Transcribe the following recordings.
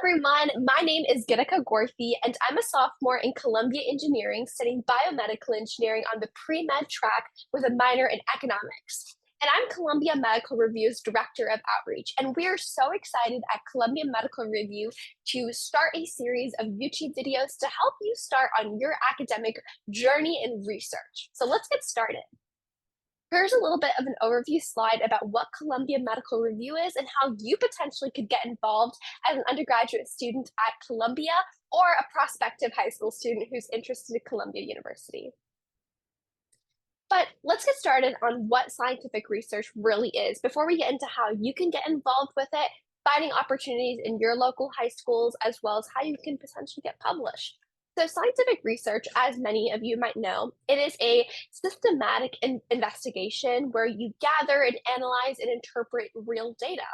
everyone. My name is Gitika Gorfi, and I'm a sophomore in Columbia Engineering studying biomedical engineering on the pre-med track with a minor in economics. And I'm Columbia Medical Review's Director of Outreach, and we're so excited at Columbia Medical Review to start a series of YouTube videos to help you start on your academic journey in research. So let's get started. Here's a little bit of an overview slide about what Columbia Medical Review is and how you potentially could get involved as an undergraduate student at Columbia or a prospective high school student who's interested in Columbia University. But let's get started on what scientific research really is before we get into how you can get involved with it, finding opportunities in your local high schools, as well as how you can potentially get published. So scientific research, as many of you might know, it is a systematic investigation where you gather and analyze and interpret real data.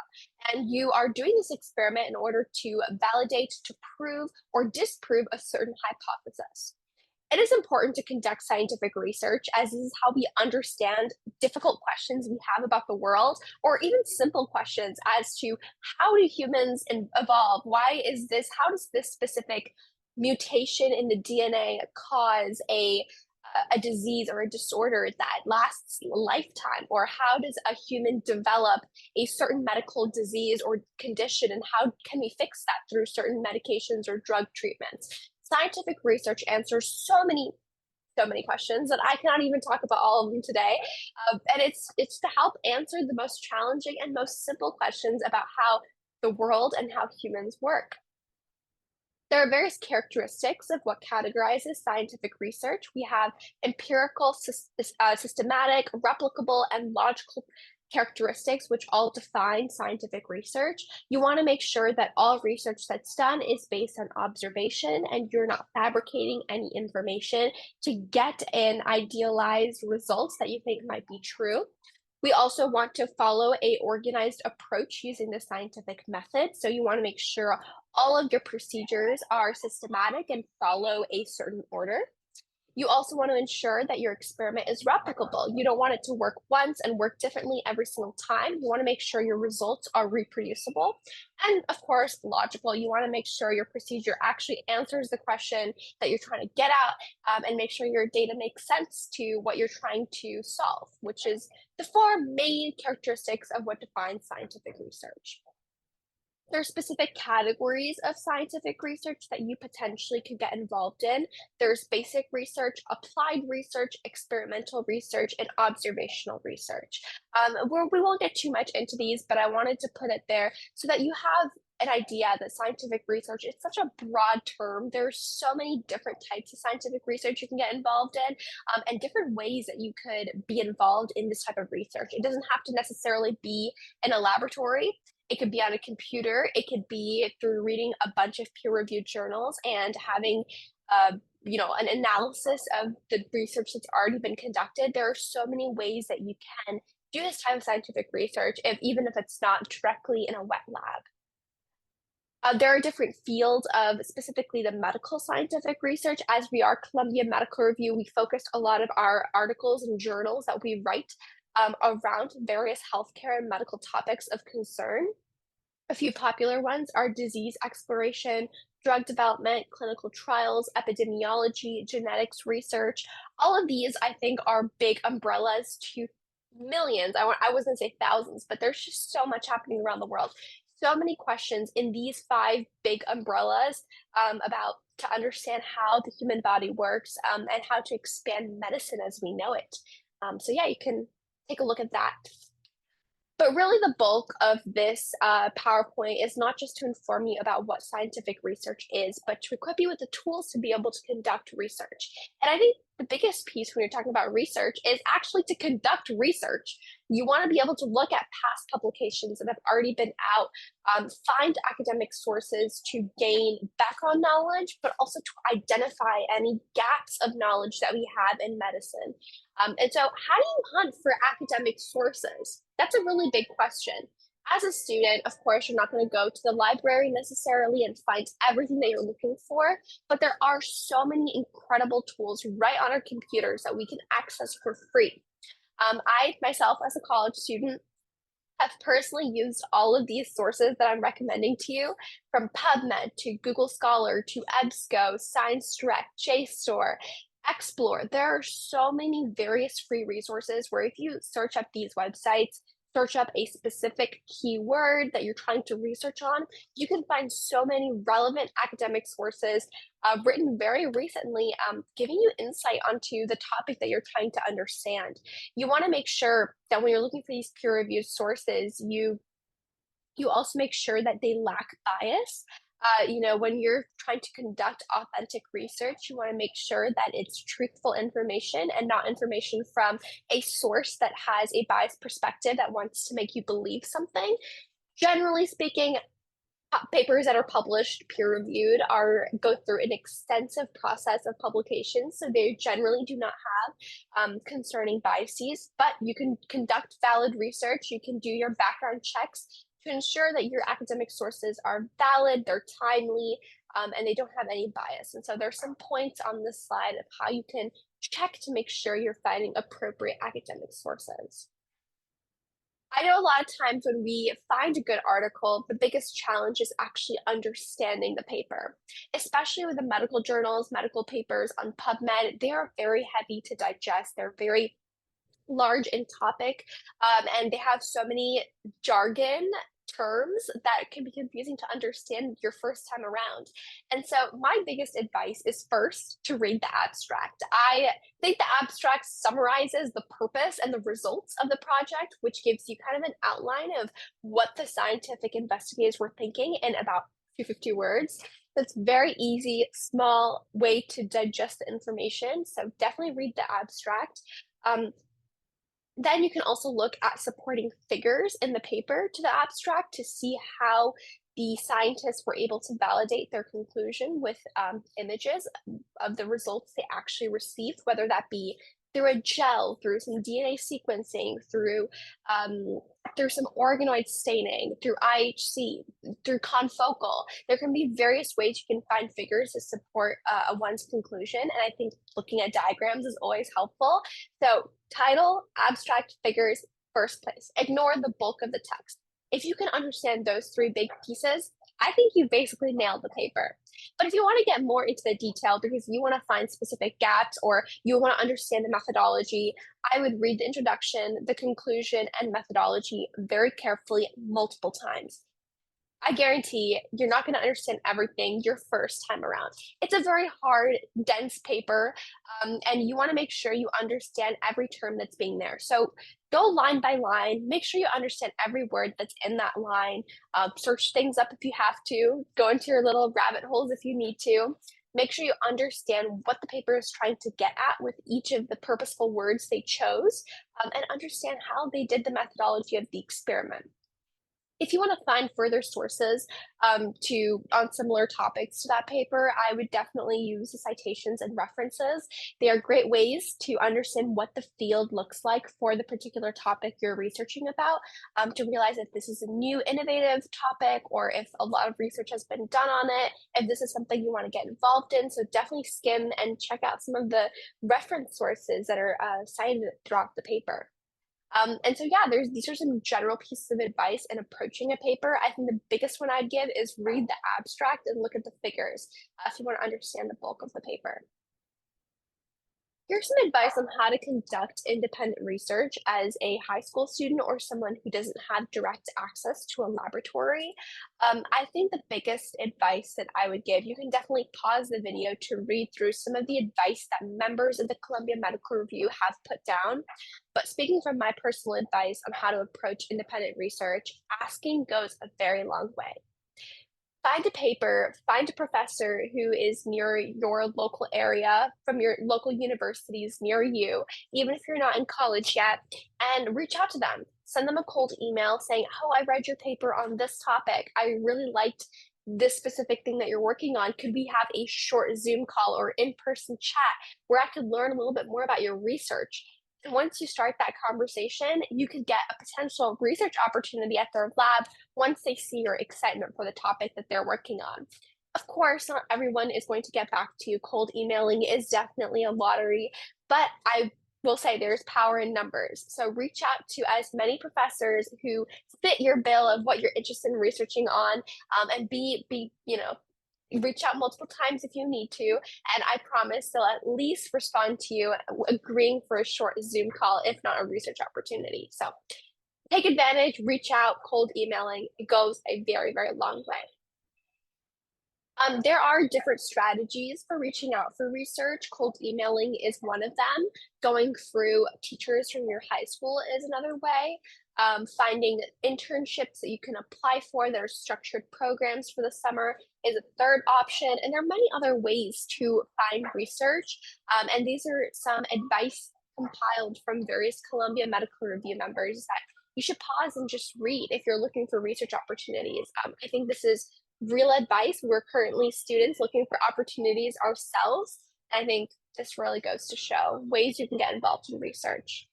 And you are doing this experiment in order to validate, to prove, or disprove a certain hypothesis. It is important to conduct scientific research as this is how we understand difficult questions we have about the world, or even simple questions as to how do humans evolve? How does this specific mutation in the DNA cause a disease or a disorder that lasts a lifetime? Or how does a human develop a certain medical disease or condition, and how can we fix that through certain medications or drug treatments? Scientific research answers so many questions that I cannot even talk about all of them today. And it's to help answer the most challenging and most simple questions about how the world and how humans work. There are various characteristics of what categorizes scientific research. We have empirical, systematic, replicable, and logical characteristics, which all define scientific research. You want to make sure that all research that's done is based on observation and you're not fabricating any information to get an idealized results that you think might be true. We also want to follow a organized approach using the scientific method. So you want to make sure all of your procedures are systematic and follow a certain order. You also want to ensure that your experiment is replicable. You don't want it to work once and work differently every single time. You want to make sure your results are reproducible. And of course, logical. You want to make sure your procedure actually answers the question that you're trying to get at, and make sure your data makes sense to what you're trying to solve, which is the four main characteristics of what defines scientific research. There are specific categories of scientific research that you potentially could get involved in. There's basic research, applied research, experimental research, and observational research. We won't get too much into these, but I wanted to put it there so that you have an idea that scientific research is such a broad term. There's so many different types of scientific research you can get involved in, and different ways that you could be involved in this type of research. It doesn't have to necessarily be in a laboratory. It could be on a computer. It could be through reading a bunch of peer-reviewed journals and having, an analysis of the research that's already been conducted. There are so many ways that you can do this type of scientific research, even if it's not directly in a wet lab. There are different fields of specifically the medical scientific research. As we are Columbia Medical Review, we focus a lot of our articles and journals that we write around various healthcare and medical topics of concern. A few popular ones are disease exploration, drug development, clinical trials, epidemiology, genetics research. All of these, I think, are big umbrellas to millions. I was going to say thousands, but there's just so much happening around the world. So many questions in these five big umbrellas about to understand how the human body works, and how to expand medicine as we know it. So yeah, you can take a look at that. But really the bulk of this PowerPoint is not just to inform you about what scientific research is, but to equip you with the tools to be able to conduct research. And I think the biggest piece when you're talking about research is actually to conduct research. You want to be able to look at past publications that have already been out, find academic sources to gain background knowledge, but also to identify any gaps of knowledge that we have in medicine. And so how do you hunt for academic sources? That's a really big question. As a student, of course, you're not going to go to the library necessarily and find everything that you're looking for, but there are so many incredible tools right on our computers that we can access for free. I myself, as a college student, I've personally used all of these sources that I'm recommending to you, from PubMed to Google Scholar to EBSCO, ScienceDirect, JSTOR, Explore. There are so many various free resources where if you search up these websites, search up a specific keyword that you're trying to research on, you can find so many relevant academic sources written very recently, giving you insight onto the topic that you're trying to understand. You want to make sure that when you're looking for these peer-reviewed sources, you also make sure that they lack bias. When you're trying to conduct authentic research, you want to make sure that it's truthful information and not information from a source that has a biased perspective that wants to make you believe something. Generally speaking, papers that are published peer reviewed are go through an extensive process of publication, so they generally do not have concerning biases, but you can conduct valid research, you can do your background checks to ensure that your academic sources are valid, they're timely, and they don't have any bias. And so there's some points on this slide of how you can check to make sure you're finding appropriate academic sources. I know a lot of times when we find a good article, the biggest challenge is actually understanding the paper, especially with the medical journals, medical papers on PubMed. They are very heavy to digest. They're very large in topic, and they have so many jargon terms that can be confusing to understand your first time around. And so my biggest advice is first to read the abstract. I think the abstract summarizes the purpose and the results of the project, which gives you kind of an outline of what the scientific investigators were thinking in about 250 words. It's very easy, small way to digest the information. So definitely read the abstract. Then you can also look at supporting figures in the paper to the abstract to see how the scientists were able to validate their conclusion with images of the results they actually received, whether that be through a gel, through some DNA sequencing, through some organoid staining, through IHC, through confocal. There can be various ways you can find figures to support one's conclusion, and I think looking at diagrams is always helpful. So title, abstract, figures, first place. Ignore the bulk of the text. If you can understand those three big pieces, I think you basically nailed the paper. But if you want to get more into the detail because you want to find specific gaps or you want to understand the methodology, I would read the introduction, the conclusion, and methodology very carefully multiple times. I guarantee you're not going to understand everything your first time around. It's a very hard, dense paper, and you want to make sure you understand every term that's being there. So go line by line, make sure you understand every word that's in that line. Search things up if you have to, go into your little rabbit holes if you need to. Make sure you understand what the paper is trying to get at with each of the purposeful words they chose, and understand how they did the methodology of the experiment. If you want to find further sources on similar topics to that paper, I would definitely use the citations and references. They are great ways to understand what the field looks like for the particular topic you're researching about, to realize if this is a new innovative topic or if a lot of research has been done on it, if this is something you want to get involved in. So definitely skim and check out some of the reference sources that are cited throughout the paper. And so, yeah, these are some general pieces of advice in approaching a paper. I think the biggest one I'd give is read the abstract and look at the figures if you want to understand the bulk of the paper. Here's some advice on how to conduct independent research as a high school student or someone who doesn't have direct access to a laboratory. I think the biggest advice that I would give, you can definitely pause the video to read through some of the advice that members of the Columbia Medical Review have put down. But speaking from my personal advice on how to approach independent research, asking goes a very long way. Find a paper, find a professor who is near your local area, from your local universities near you, even if you're not in college yet, and reach out to them. Send them a cold email saying, "Oh, I read your paper on this topic. I really liked this specific thing that you're working on. Could we have a short Zoom call or in-person chat where I could learn a little bit more about your research?" And once you start that conversation, you could get a potential research opportunity at their lab once they see your excitement for the topic that they're working on. Of course, not everyone is going to get back to you. Cold emailing is definitely a lottery, but I will say there's power in numbers. So reach out to as many professors who fit your bill of what you're interested in researching on, and reach out multiple times if you need to. And I promise they'll at least respond to you agreeing for a short Zoom call, if not a research opportunity. So take advantage, reach out, cold emailing. It goes a very, very long way. There are different strategies for reaching out for research. Cold emailing is one of them. Going through teachers from your high school is another way. Finding internships that you can apply for that are structured programs for the summer is a third option. And there are many other ways to find research. And these are some advice compiled from various Columbia Medical Review members that you should pause and just read if you're looking for research opportunities. I think this is real advice. We're currently students looking for opportunities ourselves. I think this really goes to show ways you can get involved in research.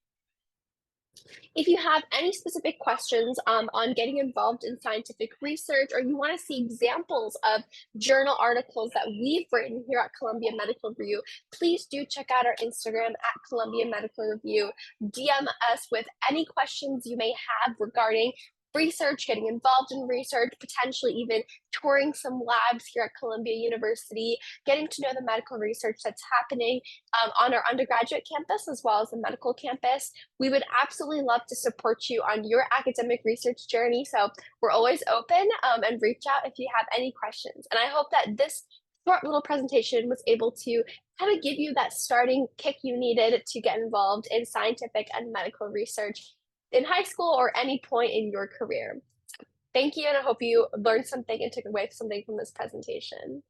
If you have any specific questions on getting involved in scientific research, or you want to see examples of journal articles that we've written here at Columbia Medical Review, please do check out our Instagram at Columbia Medical Review. DM us with any questions you may have regarding research, getting involved in research, potentially even touring some labs here at Columbia University, getting to know the medical research that's happening on our undergraduate campus as well as the medical campus. We would absolutely love to support you on your academic research journey. So we're always open, and reach out if you have any questions. And I hope that this short little presentation was able to kind of give you that starting kick you needed to get involved in scientific and medical research in high school or any point in your career. Thank you, and I hope you learned something and took away something from this presentation.